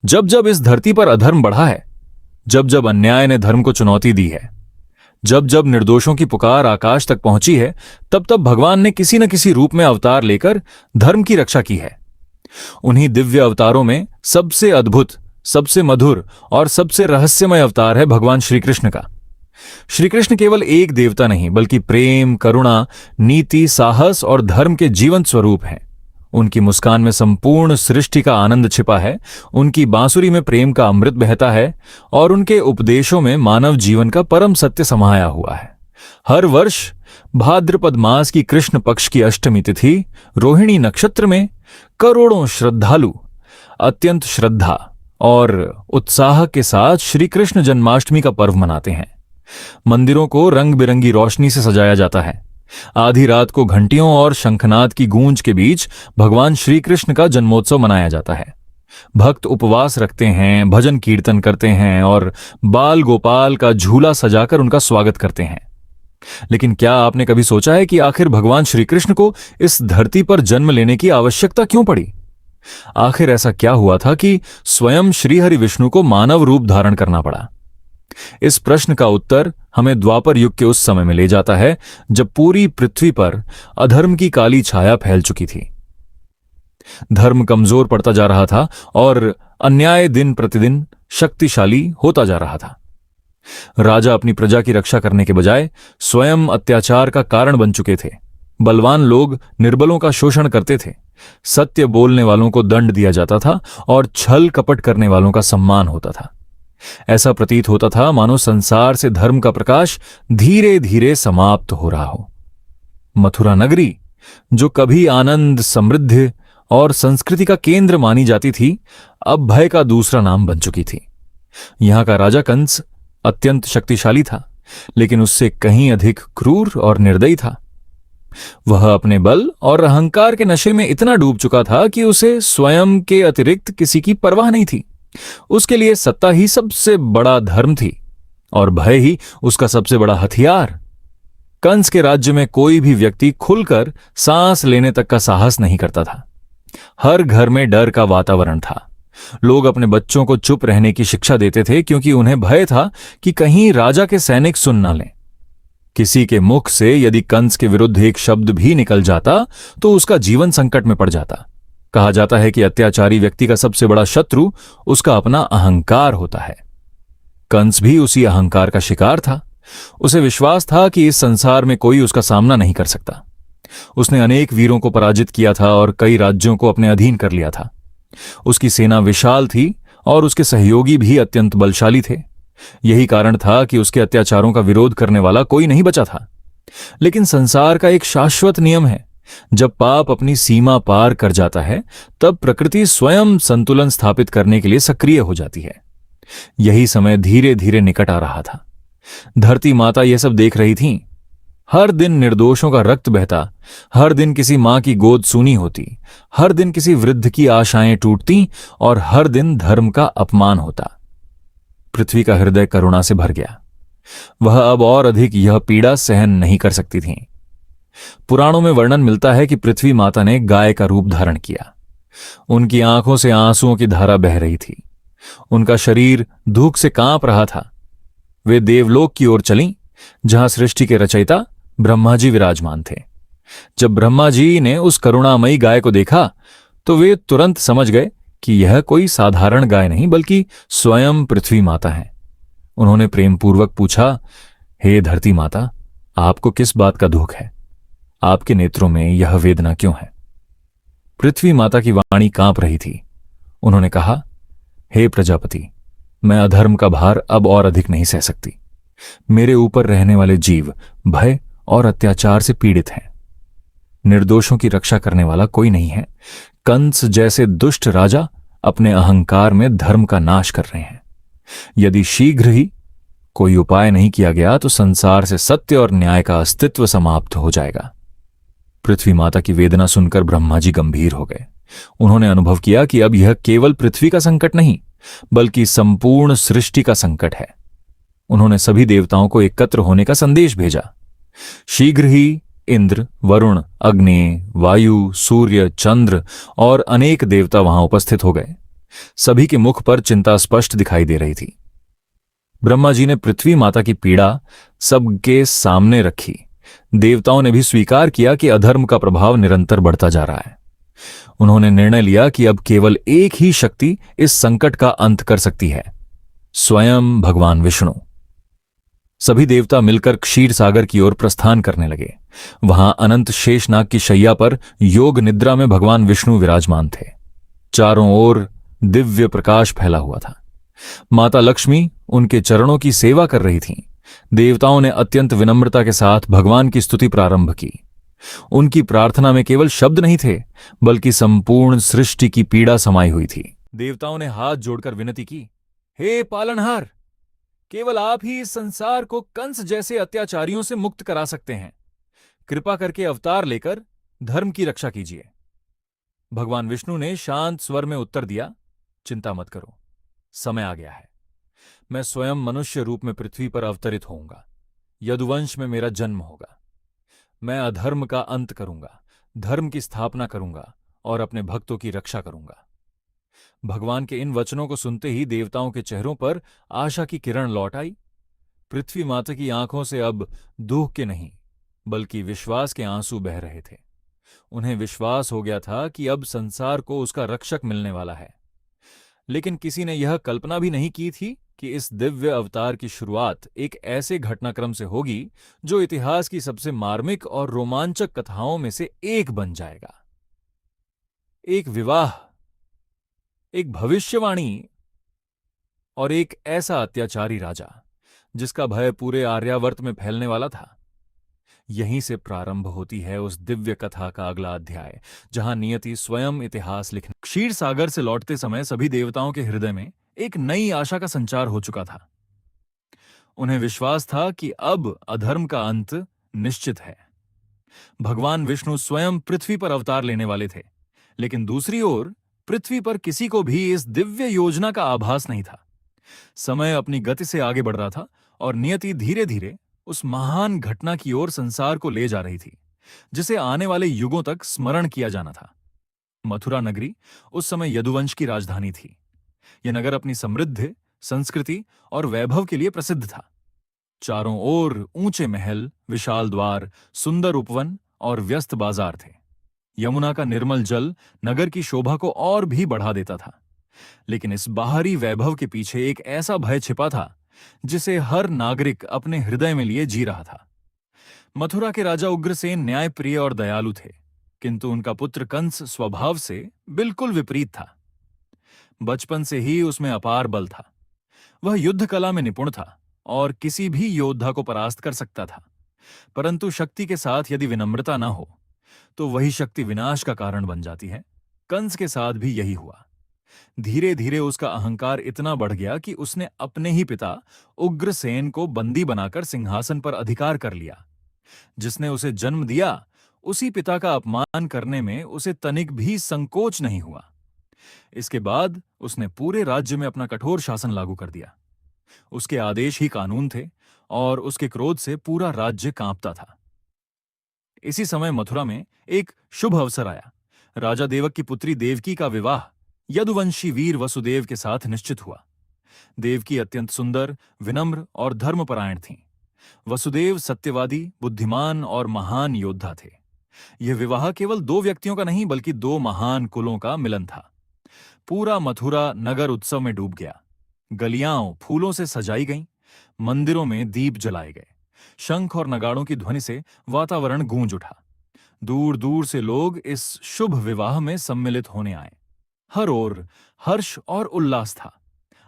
जब जब इस धरती पर अधर्म बढ़ा है, जब जब अन्याय ने धर्म को चुनौती दी है, जब जब निर्दोषों की पुकार आकाश तक पहुंची है, तब तब भगवान ने किसी न किसी रूप में अवतार लेकर धर्म की रक्षा की है। उन्हीं दिव्य अवतारों में सबसे अद्भुत, सबसे मधुर और सबसे रहस्यमय अवतार है भगवान श्री कृष्ण का। श्री कृष्ण केवल एक देवता नहीं, बल्कि प्रेम, करुणा, नीति, साहस और धर्म के जीवंत स्वरूप हैं। उनकी मुस्कान में संपूर्ण सृष्टि का आनंद छिपा है, उनकी बांसुरी में प्रेम का अमृत बहता है और उनके उपदेशों में मानव जीवन का परम सत्य समाया हुआ है। हर वर्ष भाद्रपद मास की कृष्ण पक्ष की अष्टमी तिथि रोहिणी नक्षत्र में करोड़ों श्रद्धालु अत्यंत श्रद्धा और उत्साह के साथ श्री कृष्ण जन्माष्टमी का पर्व मनाते हैं। मंदिरों को रंग बिरंगी रोशनी से सजाया जाता है। आधी रात को घंटियों और शंखनाद की गूंज के बीच भगवान श्री कृष्ण का जन्मोत्सव मनाया जाता है। भक्त उपवास रखते हैं, भजन कीर्तन करते हैं और बाल गोपाल का झूला सजाकर उनका स्वागत करते हैं। लेकिन क्या आपने कभी सोचा है कि आखिर भगवान श्री कृष्ण को इस धरती पर जन्म लेने की आवश्यकता क्यों पड़ी? आखिर ऐसा क्या हुआ था कि स्वयं श्रीहरि विष्णु को मानव रूप धारण करना पड़ा? इस प्रश्न का उत्तर हमें द्वापर युग के उस समय में ले जाता है जब पूरी पृथ्वी पर अधर्म की काली छाया फैल चुकी थी। धर्म कमजोर पड़ता जा रहा था और अन्याय दिन प्रतिदिन शक्तिशाली होता जा रहा था। राजा अपनी प्रजा की रक्षा करने के बजाय स्वयं अत्याचार का कारण बन चुके थे। बलवान लोग निर्बलों का शोषण करते थे, सत्य बोलने वालों को दंड दिया जाता था और छल कपट करने वालों का सम्मान होता था। ऐसा प्रतीत होता था मानो संसार से धर्म का प्रकाश धीरे धीरे समाप्त हो रहा हो। मथुरा नगरी, जो कभी आनंद, समृद्धि और संस्कृति का केंद्र मानी जाती थी, अब भय का दूसरा नाम बन चुकी थी। यहां का राजा कंस अत्यंत शक्तिशाली था, लेकिन उससे कहीं अधिक क्रूर और निर्दयी था। वह अपने बल और अहंकार के नशे में इतना डूब चुका था कि उसे स्वयं के अतिरिक्त किसी की परवाह नहीं थी। उसके लिए सत्ता ही सबसे बड़ा धर्म थी और भय ही उसका सबसे बड़ा हथियार। कंस के राज्य में कोई भी व्यक्ति खुलकर सांस लेने तक का साहस नहीं करता था। हर घर में डर का वातावरण था। लोग अपने बच्चों को चुप रहने की शिक्षा देते थे क्योंकि उन्हें भय था कि कहीं राजा के सैनिक सुन ना लें। किसी के मुख से यदि कंस के विरुद्ध एक शब्द भी निकल जाता तो उसका जीवन संकट में पड़ जाता। कहा जाता है कि अत्याचारी व्यक्ति का सबसे बड़ा शत्रु उसका अपना अहंकार होता है। कंस भी उसी अहंकार का शिकार था। उसे विश्वास था कि इस संसार में कोई उसका सामना नहीं कर सकता। उसने अनेक वीरों को पराजित किया था और कई राज्यों को अपने अधीन कर लिया था। उसकी सेना विशाल थी और उसके सहयोगी भी अत्यंत बलशाली थे। यही कारण था कि उसके अत्याचारों का विरोध करने वाला कोई नहीं बचा था। लेकिन संसार का एक शाश्वत नियम है, जब पाप अपनी सीमा पार कर जाता है तब प्रकृति स्वयं संतुलन स्थापित करने के लिए सक्रिय हो जाती है। यही समय धीरे धीरे निकट आ रहा था। धरती माता यह सब देख रही थीं। हर दिन निर्दोषों का रक्त बहता, हर दिन किसी मां की गोद सूनी होती, हर दिन किसी वृद्ध की आशाएं टूटती और हर दिन धर्म का अपमान होता। पृथ्वी का हृदय करुणा से भर गया। वह अब और अधिक यह पीड़ा सहन नहीं कर सकती थी। पुराणों में वर्णन मिलता है कि पृथ्वी माता ने गाय का रूप धारण किया। उनकी आंखों से आंसुओं की धारा बह रही थी। उनका शरीर धूप से कांप रहा था। वे देवलोक की ओर चलीं, जहां सृष्टि के रचयिता ब्रह्मा जी विराजमान थे। जब ब्रह्मा जी ने उस करुणामयी गाय को देखा तो वे तुरंत समझ गए कि यह कोई साधारण गाय नहीं बल्कि स्वयं पृथ्वी माता है। उन्होंने प्रेमपूर्वक पूछा, हे धरती माता, आपको किस बात का दुख है? आपके नेत्रों में यह वेदना क्यों है? पृथ्वी माता की वाणी कांप रही थी। उन्होंने कहा, हे प्रजापति, मैं अधर्म का भार अब और अधिक नहीं सह सकती। मेरे ऊपर रहने वाले जीव भय और अत्याचार से पीड़ित हैं। निर्दोषों की रक्षा करने वाला कोई नहीं है। कंस जैसे दुष्ट राजा अपने अहंकार में धर्म का नाश कर रहे हैं। यदि शीघ्र ही कोई उपाय नहीं किया गया तो संसार से सत्य और न्याय का अस्तित्व समाप्त हो जाएगा। पृथ्वी माता की वेदना सुनकर ब्रह्मा जी गंभीर हो गए। उन्होंने अनुभव किया कि अब यह केवल पृथ्वी का संकट नहीं बल्कि संपूर्ण सृष्टि का संकट है। उन्होंने सभी देवताओं को एकत्र होने का संदेश भेजा। शीघ्र ही इंद्र, वरुण, अग्नि, वायु, सूर्य, चंद्र और अनेक देवता वहां उपस्थित हो गए। सभी के मुख पर चिंता स्पष्ट दिखाई दे रही थी। ब्रह्मा जी ने पृथ्वी माता की पीड़ा सबके सामने रखी। देवताओं ने भी स्वीकार किया कि अधर्म का प्रभाव निरंतर बढ़ता जा रहा है। उन्होंने निर्णय लिया कि अब केवल एक ही शक्ति इस संकट का अंत कर सकती है, स्वयं भगवान विष्णु। सभी देवता मिलकर क्षीर सागर की ओर प्रस्थान करने लगे। वहां अनंत शेषनाग की शैया पर योग निद्रा में भगवान विष्णु विराजमान थे। चारों ओर दिव्य प्रकाश फैला हुआ था। माता लक्ष्मी उनके चरणों की सेवा कर रही थीं। देवताओं ने अत्यंत विनम्रता के साथ भगवान की स्तुति प्रारंभ की। उनकी प्रार्थना में केवल शब्द नहीं थे, बल्कि संपूर्ण सृष्टि की पीड़ा समाई हुई थी। देवताओं ने हाथ जोड़कर विनती की, हे पालनहार, केवल आप ही इस संसार को कंस जैसे अत्याचारियों से मुक्त करा सकते हैं। कृपा करके अवतार लेकर धर्म की रक्षा कीजिए। भगवान विष्णु ने शांत स्वर में उत्तर दिया, चिंता मत करो, समय आ गया है। मैं स्वयं मनुष्य रूप में पृथ्वी पर अवतरित होऊंगा। यदुवंश में मेरा जन्म होगा। मैं अधर्म का अंत करूंगा, धर्म की स्थापना करूंगा और अपने भक्तों की रक्षा करूंगा। भगवान के इन वचनों को सुनते ही देवताओं के चेहरों पर आशा की किरण लौट आई। पृथ्वी माता की आंखों से अब दुख के नहीं, बल्कि विश्वास के आंसू बह रहे थे। उन्हें विश्वास हो गया था कि अब संसार को उसका रक्षक मिलने वाला है। लेकिन किसी ने यह कल्पना भी नहीं की थी कि इस दिव्य अवतार की शुरुआत एक ऐसे घटनाक्रम से होगी जो इतिहास की सबसे मार्मिक और रोमांचक कथाओं में से एक बन जाएगा। एक विवाह, एक भविष्यवाणी और एक ऐसा अत्याचारी राजा जिसका भय पूरे आर्यावर्त में फैलने वाला था। यहीं से प्रारंभ होती है उस दिव्य कथा का अगला अध्याय, जहां नियति स्वयं इतिहास लिखने। क्षीर सागर से लौटते समय सभी देवताओं के हृदय में एक नई आशा का संचार हो चुका था। उन्हें विश्वास था कि अब अधर्म का अंत निश्चित है। भगवान विष्णु स्वयं पृथ्वी पर अवतार लेने वाले थे, लेकिन दूसरी ओर पृथ्वी पर किसी को भी इस दिव्य योजना का आभास नहीं था। समय अपनी गति से आगे बढ़ रहा था और नियति धीरे धीरे उस महान घटना की ओर संसार को ले जा रही थी, जिसे आने वाले युगों तक स्मरण किया जाना था। मथुरा नगरी उस समय यदुवंश की राजधानी थी। यह नगर अपनी समृद्ध संस्कृति और वैभव के लिए प्रसिद्ध था। चारों ओर ऊंचे महल, विशाल द्वार, सुंदर उपवन और व्यस्त बाजार थे। यमुना का निर्मल जल नगर की शोभा को और भी बढ़ा देता था। लेकिन इस बाहरी वैभव के पीछे एक ऐसा भय छिपा था जिसे हर नागरिक अपने हृदय में लिए जी रहा था। मथुरा के राजा उग्रसेन न्यायप्रिय और दयालु थे, किंतु उनका पुत्र कंस स्वभाव से बिल्कुल विपरीत था। बचपन से ही उसमें अपार बल था। वह युद्ध कला में निपुण था और किसी भी योद्धा को परास्त कर सकता था। परंतु शक्ति के साथ यदि विनम्रता न हो तो वही शक्ति विनाश का कारण बन जाती है। कंस के साथ भी यही हुआ। धीरे धीरे उसका अहंकार इतना बढ़ गया कि उसने अपने ही पिता उग्रसेन को बंदी बनाकर सिंहासन पर अधिकार कर लिया। जिसने उसे जन्म दिया, उसी पिता का अपमान करने में उसे तनिक भी संकोच नहीं हुआ। इसके बाद उसने पूरे राज्य में अपना कठोर शासन लागू कर दिया। उसके आदेश ही कानून थे और उसके क्रोध से पूरा राज्य कांपता था। इसी समय मथुरा में एक शुभ अवसर आया। राजा देवक की पुत्री देवकी का विवाह यदुवंशी वीर वसुदेव के साथ निश्चित हुआ। देवकी अत्यंत सुंदर, विनम्र और धर्मपरायण थीं। वसुदेव सत्यवादी, बुद्धिमान और महान योद्धा थे। यह विवाह केवल दो व्यक्तियों का नहीं, बल्कि दो महान कुलों का मिलन था। पूरा मथुरा नगर उत्सव में डूब गया। गलियां फूलों से सजाई गईं, मंदिरों में दीप जलाए गए। शंख और नगाड़ों की ध्वनि से वातावरण गूंज उठा। दूर दूर से लोग इस शुभ विवाह में सम्मिलित होने आए। हर ओर हर्ष और उल्लास था।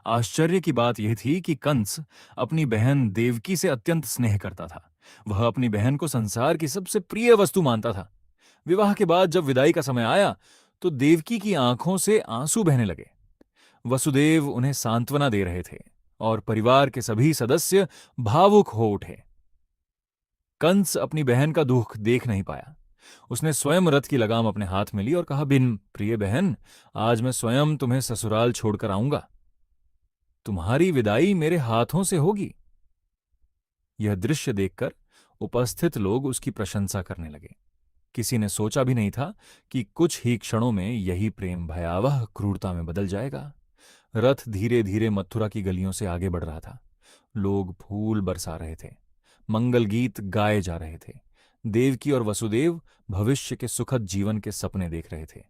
आश्चर्य की बात यह थी कि कंस अपनी बहन देवकी से अत्यंत स्नेह करता था। वह अपनी बहन को संसार की सबसे प्रिय वस्तु मानता था। विवाह के बाद जब विदाई का समय आया तो देवकी की आंखों से आंसू बहने लगे। वसुदेव उन्हें सांत्वना दे रहे थे और परिवार के सभी सदस्य भावुक हो उठे। कंस अपनी बहन का दुख देख नहीं पाया। उसने स्वयं रथ की लगाम अपने हाथ में ली और कहा, बिन प्रिय बहन, आज मैं स्वयं तुम्हें ससुराल छोड़कर आऊंगा। तुम्हारी विदाई मेरे हाथों से होगी। यह दृश्य देखकर उपस्थित लोग उसकी प्रशंसा करने लगे। किसी ने सोचा भी नहीं था कि कुछ ही क्षणों में यही प्रेम भयावह क्रूरता में बदल जाएगा। रथ धीरे धीरे मथुरा की गलियों से आगे बढ़ रहा था। लोग फूल बरसा रहे थे, मंगल गीत गाए जा रहे थे। देवकी और वसुदेव भविष्य के सुखद जीवन के सपने देख रहे थे।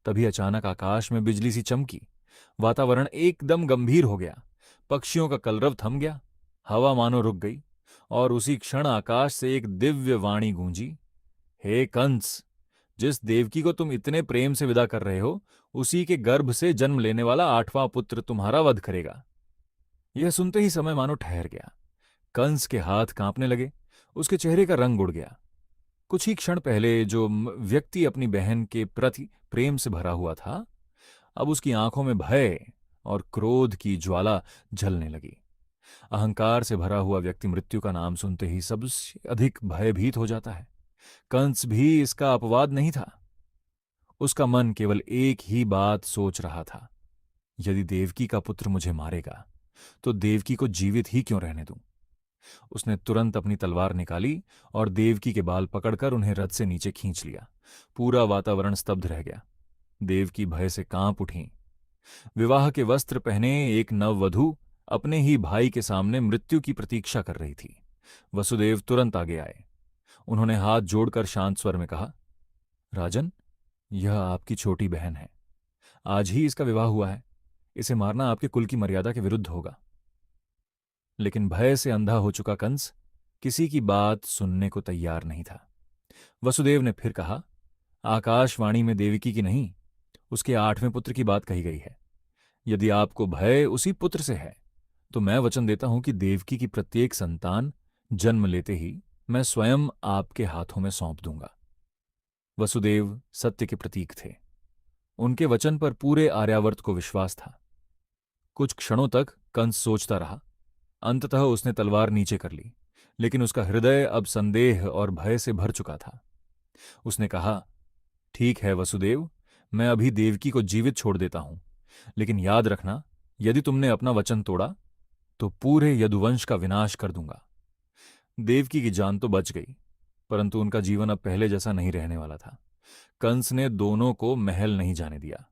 तभी अचानक आकाश में बिजली सी चमकी। वातावरण एकदम गंभीर हो गया। पक्षियों का कलरव थम गया, हवा मानो रुक गई, और उसी क्षण आकाश से एक दिव्य वाणी गूंजी। हे कंस, जिस देवकी को तुम इतने प्रेम से विदा कर रहे हो, उसी के गर्भ से जन्म लेने वाला 8वां पुत्र तुम्हारा वध करेगा। यह सुनते ही समय मानो ठहर गया। कंस के हाथ कांपने लगे, उसके चेहरे का रंग उड़ गया। कुछ ही क्षण पहले जो व्यक्ति अपनी बहन के प्रति प्रेम से भरा हुआ था, अब उसकी आंखों में भय और क्रोध की ज्वाला जलने लगी। अहंकार से भरा हुआ व्यक्ति मृत्यु का नाम सुनते ही सबसे अधिक भयभीत हो जाता है। कंस भी इसका अपवाद नहीं था। उसका मन केवल एक ही बात सोच रहा था, यदि देवकी का पुत्र मुझे मारेगा तो देवकी को जीवित ही क्यों रहने दूं। उसने तुरंत अपनी तलवार निकाली और देवकी के बाल पकड़कर उन्हें रथ से नीचे खींच लिया। पूरा वातावरण स्तब्ध रह गया। देवकी भय से कांप उठी। विवाह के वस्त्र पहने एक नववधू अपने ही भाई के सामने मृत्यु की प्रतीक्षा कर रही थी। वसुदेव तुरंत आगे आए। उन्होंने हाथ जोड़कर शांत स्वर में कहा, राजन, यह आपकी छोटी बहन है। आज ही इसका विवाह हुआ है। इसे मारना आपके कुल की मर्यादा के विरुद्ध होगा। लेकिन भय से अंधा हो चुका कंस किसी की बात सुनने को तैयार नहीं था। वसुदेव ने फिर कहा, आकाशवाणी में देवकी की नहीं, उसके 8वें पुत्र की बात कही गई है। यदि आपको भय उसी पुत्र से है, तो मैं वचन देता हूं कि देवकी की प्रत्येक संतान जन्म लेते ही मैं स्वयं आपके हाथों में सौंप दूंगा। वसुदेव सत्य के प्रतीक थे। उनके वचन पर पूरे आर्यावर्त को विश्वास था। कुछ क्षणों तक कंस सोचता रहा। अंततः उसने तलवार नीचे कर ली, लेकिन उसका हृदय अब संदेह और भय से भर चुका था। उसने कहा, ठीक है वसुदेव, मैं अभी देवकी को जीवित छोड़ देता हूं, लेकिन याद रखना, यदि तुमने अपना वचन तोड़ा तो पूरे यदुवंश का विनाश कर दूंगा। देवकी की जान तो बच गई, परंतु उनका जीवन अब पहले जैसा नहीं रहने वाला था। कंस ने दोनों को महल नहीं जाने दिया।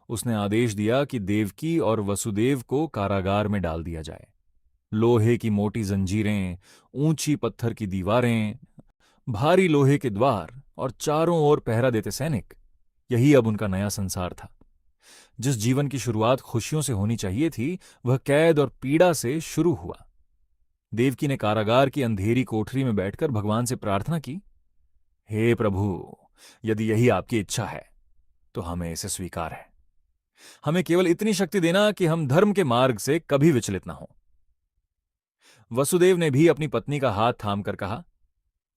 उसने आदेश दिया कि देवकी और वसुदेव को कारागार में डाल दिया जाए। लोहे की मोटी जंजीरें, ऊंची पत्थर की दीवारें, भारी लोहे के द्वार और चारों ओर पहरा देते सैनिक, यही अब उनका नया संसार था। जिस जीवन की शुरुआत खुशियों से होनी चाहिए थी, वह कैद और पीड़ा से शुरू हुआ। देवकी ने कारागार की अंधेरी कोठरी में बैठकर भगवान से प्रार्थना की, हे प्रभु, यदि यही आपकी इच्छा है तो हमें इसे स्वीकार है। हमें केवल इतनी शक्ति देना कि हम धर्म के मार्ग से कभी विचलित न हों। वसुदेव ने भी अपनी पत्नी का हाथ थामकर कहा,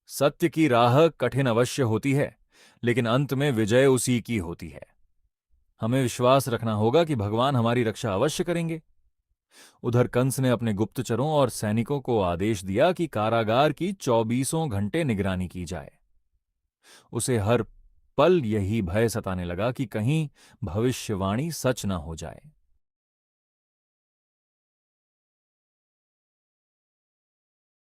सत्य की राह कठिन अवश्य होती है, लेकिन अंत में विजय उसी की होती है। हमें विश्वास रखना होगा कि भगवान हमारी रक्षा अवश्य करेंगे। उधर कंस ने अपने गुप्तचरों और सैनिकों को आदेश दिया कि कारागार की 24 घंटे निगरानी की जाए। उसे हर पल यही भय सताने लगा कि कहीं भविष्यवाणी सच न हो जाए।